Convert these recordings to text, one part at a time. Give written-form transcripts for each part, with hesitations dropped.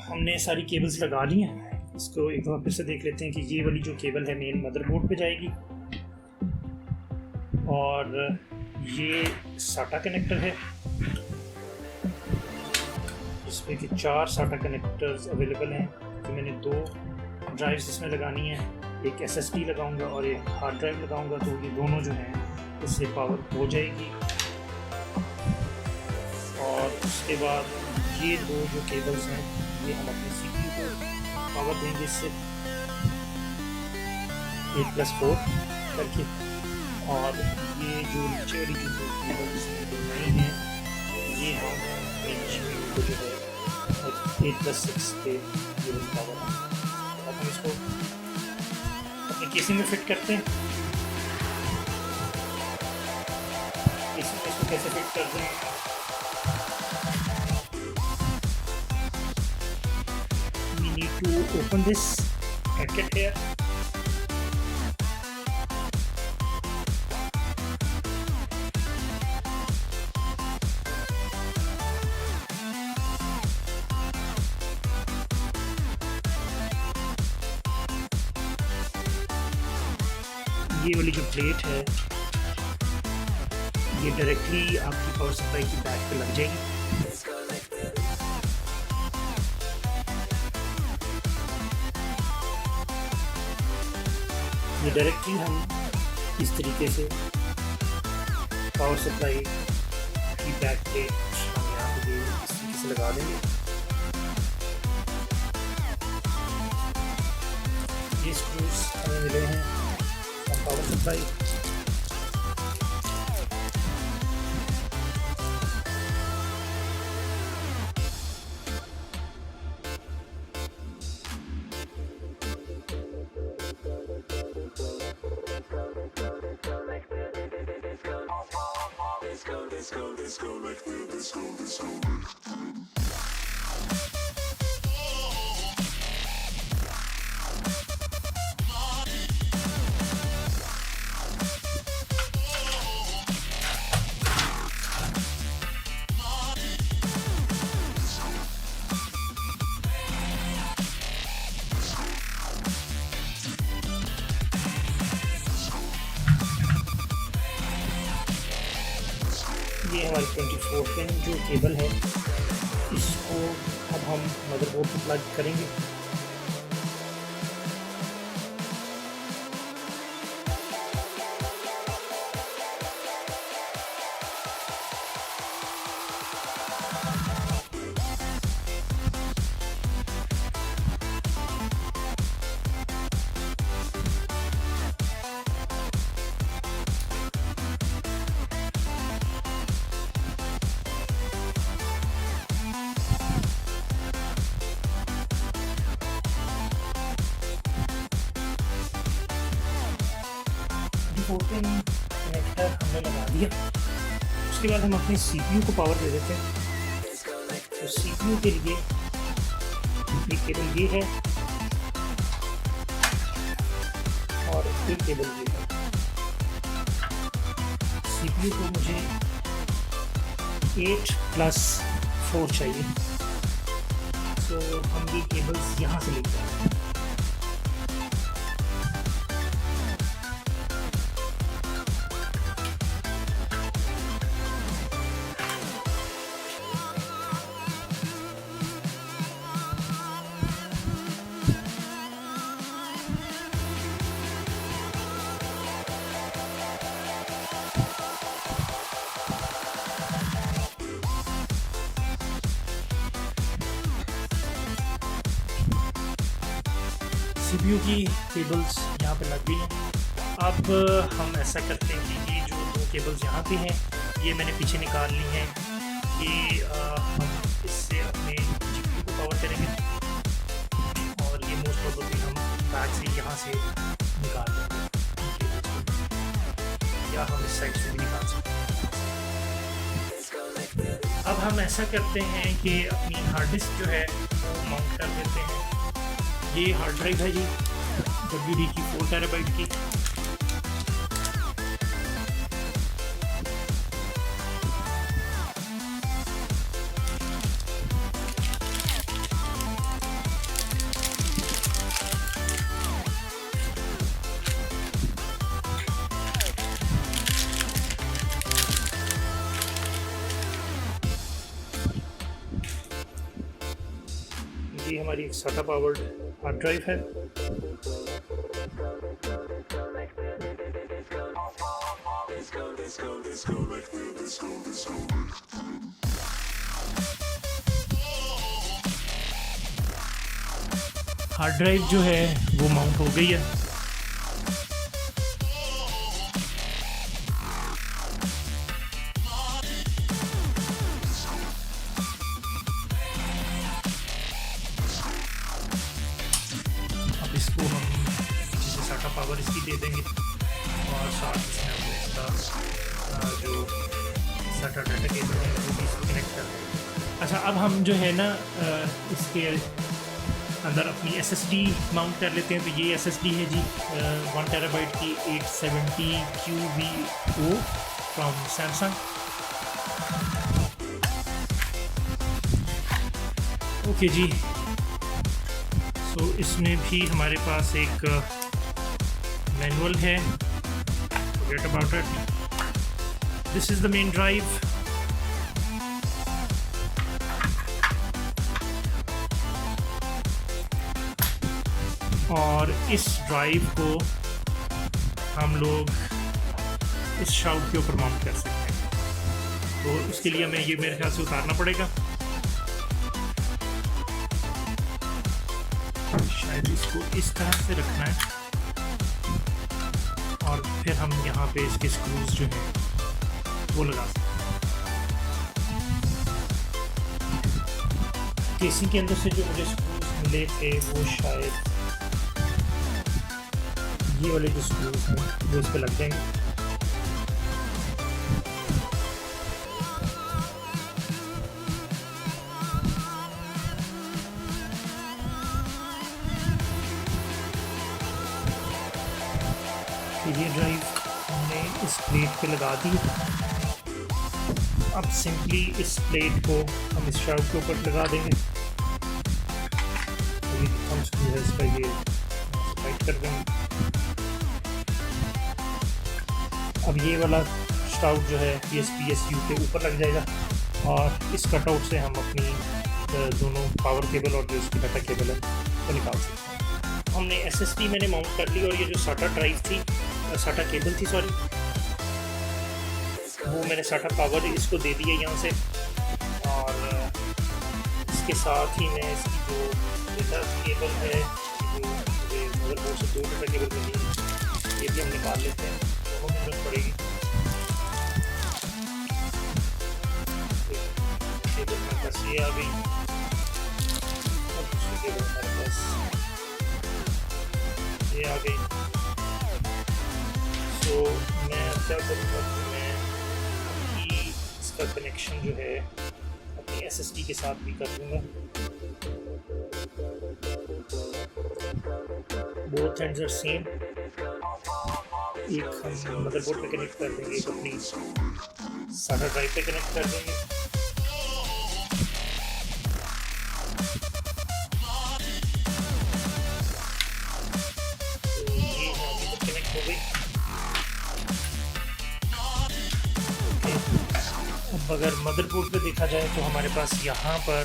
हमने सारी केबल्स लगा ली हैं। इसको एक बार फिर से देख लेते हैं कि ये वाली जो केबल है मेन मदरबोर्ड पे जाएगी, और ये साटा कनेक्टर है जिसमें कि 4 साटा कनेक्टर्स अवेलेबल हैं। तो मैंने 2 ड्राइव्स इसमें लगानी है, एक SSD लगाऊंगा और एक हार्ड ड्राइव लगाऊंगा, तो ये दोनों जो हैं इससे पावर हो जाएगी। और उसके बाद ये 2 जो केबल्स हैं ये हम अपने CPU को पावर देंगे इससे 8+4 करके, और ये जो नीचे वाली जो केबल्स नहीं हैं ये हम CPU को जो है 8+6 पे केबल पावर है। अब हम इसको अपने केसिंग में फिट करते हैं। केसिंग में इसको कैसे फिट करते हैं, we need to open this bracket here, ये वाली जो प्लेट है ये डायरेक्टली आपकी पावर सप्लाई की बैक पे लग जाएगी। ये डायरेक्टली हम इस तरीके से पावर सप्लाई की बैक प्लेट हम यहाँ पे इस तरीके से लगा देंगे। ये स्क्रूज हमें मिले हैं पावर सप्लाई। ये हमारी 24 पिन जो केबल है इसको अब हम मदरबोर्ड पर प्लग करेंगे। पिन कनेक्टर हमने लगा दिया। उसके बाद हम अपने CPU को पावर दे देते हैं। तो CPU के लिए एक केबल ये है और एक केबल ये है। CPU को मुझे 8+4 चाहिए, तो हम ये केबल्स यहाँ से लेते हैं। CPU की केबल्स यहाँ पे लग गई हैं। अब हम ऐसा करते हैं कि ये जो 2 केबल्स यहाँ पे हैं ये मैंने पीछे निकाल ली हैं। ये हम इससे अपने GPU को पावर करेंगे और ये मोस्ट प्रोबेबली हम बैक से यहाँ से निकाल देंगे, या हम इस साइड से भी निकाल सकते हैं। अब हम ऐसा करते हैं कि अपनी हार्ड डिस्क जो है वो माउंट कर देते हैं। ये हार्ड ड्राइव है जी WD की 4 टेराबाइट की। ये हमारी एक SATA पावर्ड हार्ड ड्राइव है। हार्ड ड्राइव जो है वो माउंट हो गई है। अब इसको हम जैसे SATA पावर इसकी दे देंगे और साथ इसमें हमने इसका जो SATA डाटा केबल है वो भी इसको कनेक्ट कर देंगे। अच्छा, अब हम जो है ना इसके अंदर अपनी SSD माउंट कर लेते हैं। तो ये SSD है जी 1 टेराबाइट की 870 QVO फ्रॉम सैमसंग। ओके जी, सो इसमें भी हमारे पास एक मैनुअल है, forget about it. This is the main drive. और इस ड्राइव को हम लोग इस शाउट के ऊपर माउंट कर सकते हैं। तो उसके लिए हमें ये मेरे ख्याल से उतारना पड़ेगा। शायद इसको इस तरह से रखना है और फिर हम यहाँ पे इसके स्क्रूज जो हैं वो लगा सकते हैं। केसिंग के अंदर से जो मुझे स्क्रूज मिले थे वो शायद ये वाले जो स्क्रूज हैं वो इस पे लग जाएंगे। ये ड्राइव हमने इस प्लेट पे लगा दी। अब सिंपली इस प्लेट को हम इस शाउट के ऊपर लगा देंगे। हम स्क्रू है इसका ये टाइट कर देंगे। अब ये वाला शाउट जो है PSU के ऊपर लग जाएगा और इस कटआउट से हम अपनी दोनों पावर केबल और जो इसकी डाटा केबल है वो निकाल सकते हैं। हमने SSD मैंने माउंट कर ली और ये जो SATA ड्राइव थी, SATA केबल थी सॉरी, वो मैंने SATA पावर इसको दे दिया यहाँ से। और इसके साथ ही मैं इसकी जो डाटा केबल है, जो मदरबोर्ड से 2 डाटा केबल मिली है, ये भी हम निकाल लेते हैं। दोनों की जरूरत पड़ेगी। केबल मेरे पास ये आ गई और दूसरी केबल मेरे पास ये आ गई। तो मैं क्या करूँगा कि मैं अभी इसका कनेक्शन जो है अपनी SSD के साथ भी कर दूँगा। Both ends are same. एक हम मदरबोर्ड पे कनेक्ट कर देंगे, एक अपनी SATA ड्राइव पे कनेक्ट कर देंगे। तो ये अभी तक कनेक्ट हो गई। अब अगर मदरबोर्ड पे देखा जाए तो हमारे पास यहाँ पर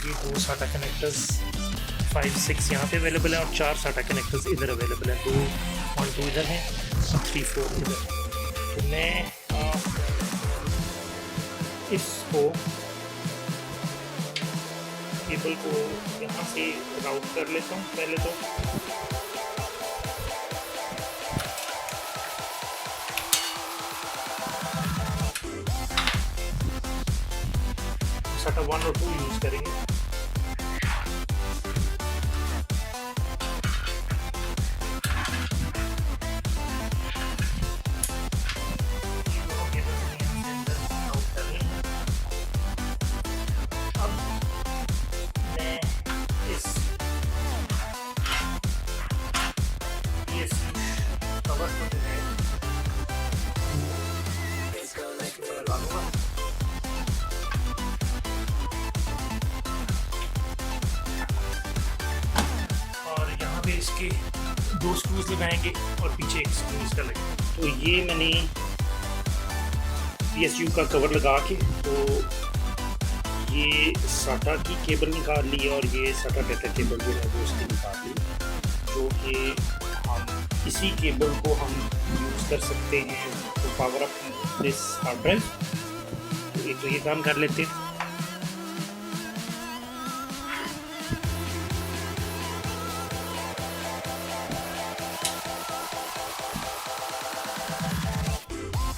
ये 2 SATA कनेक्टर्स 5-6 यहाँ पे अवेलेबल हैं और 4 SATA कनेक्टर्स इधर अवेलेबल हैं। 2 इधर हैं और 3-4 इधर हैं। तो मैं इसको केबल को यहाँ से राउट कर लेता हूँ पहले तो। SATA 1 और 2 यूज़ करेंगे। इसके 2 स्क्रूज लगाएंगे और पीछे एक स्क्रू इसका लगेगा। तो ये मैंने PSU का कवर लगा के, तो ये साटा की केबल निकाल ली और ये साटा डेटा केबल जो है वो उसकी निकाल ली, जो कि हम इसी केबल को हम यूज़ कर सकते हैं तो power up this hard drive. तो एक तो ये काम कर लेते हैं।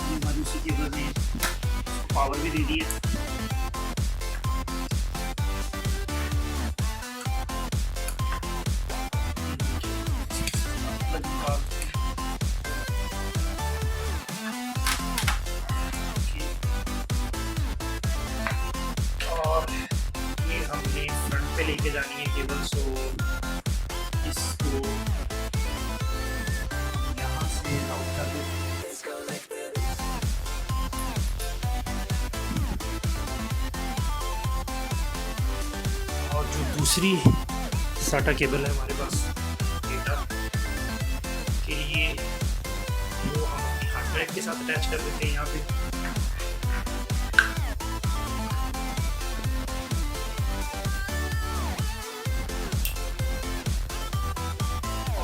हमारी उसी केबल ने पावर भी दे दी है। और ये हमने फ्रंट पे लेके जानी है केबल, सो इसको यहाँ से आउट कर दें। और जो दूसरी साटा केबल है हमारे पास डेटा के लिए, वो हम अपनी हार्ड ड्राइव के साथ अटैच कर देते हैं यहाँ पे।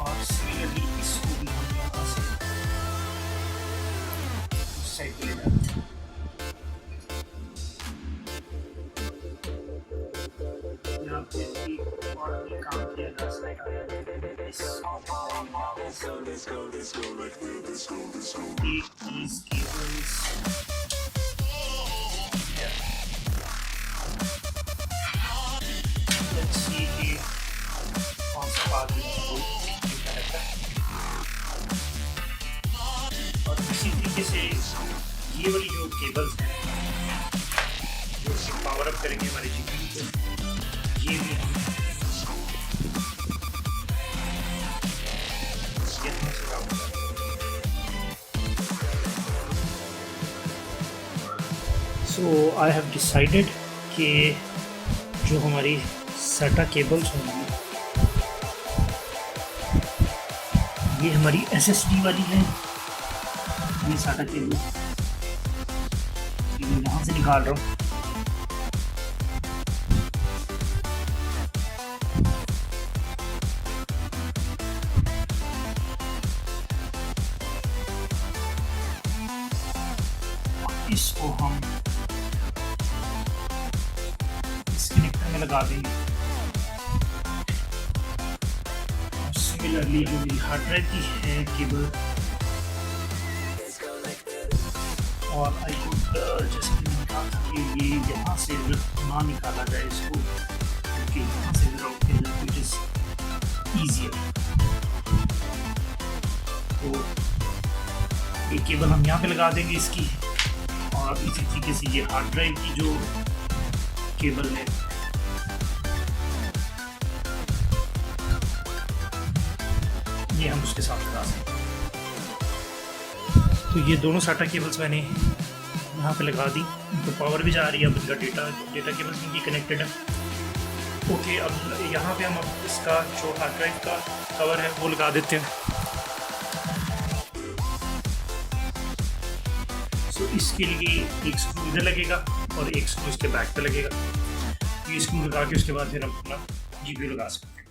और सिमिलरली इसको भी हम यहाँ से उस साइड पे ले जाते हैं। यहाँ पे भी और भी काम किया जा सकता है। एक चीज केबल्स लेट्स सी कि कौन सा पार्ट है। और इसी तरीके से ये वाली जो केबल्स हैं जो पावर अप करेंगे हमारे जीपीयू को, ये भी हम यहाँ से काम करेंगे। सो आई हैव डिसाइडेड कि जो हमारी साटा केबल्स होंगी ये हमारी SSD वाली है। ये साटा केबल मैं यहाँ से निकाल रहा हूँ। इसको हम इस कनेक्टर में लगा देंगे। सिमिलरली जो मेरी हार्ड ड्राइव की है केबल, और आई कुड जैसे कि मैंने कहा था कि ये यहाँ से ना निकाला जाए इसको, क्योंकि यहाँ से आउट किया जाए विच इज़ ईजियर। तो एक केबल हम यहाँ पे लगा देंगे इसकी, और इसी तरीके से ये हार्ड ड्राइव की जो केबल है ये हम उसके साथ लगा सकते हैं। तो ये दोनों साटा केबल्स मैंने यहाँ पे लगा दी, तो पावर भी जा रही है। अब इनका डेटा केबल्स इनकी कनेक्टेड है। ओके, अब यहाँ पे हम अब इसका जो हार्ड ड्राइव का कवर है वो लगा देते हैं। तो इसके लिए एक स्क्रू इधर लगेगा और एक स्क्रू इसके बैक पे लगेगा। ये स्क्रू लगा के उसके बाद फिर हम अपना जीपीयू लगा सकते हैं।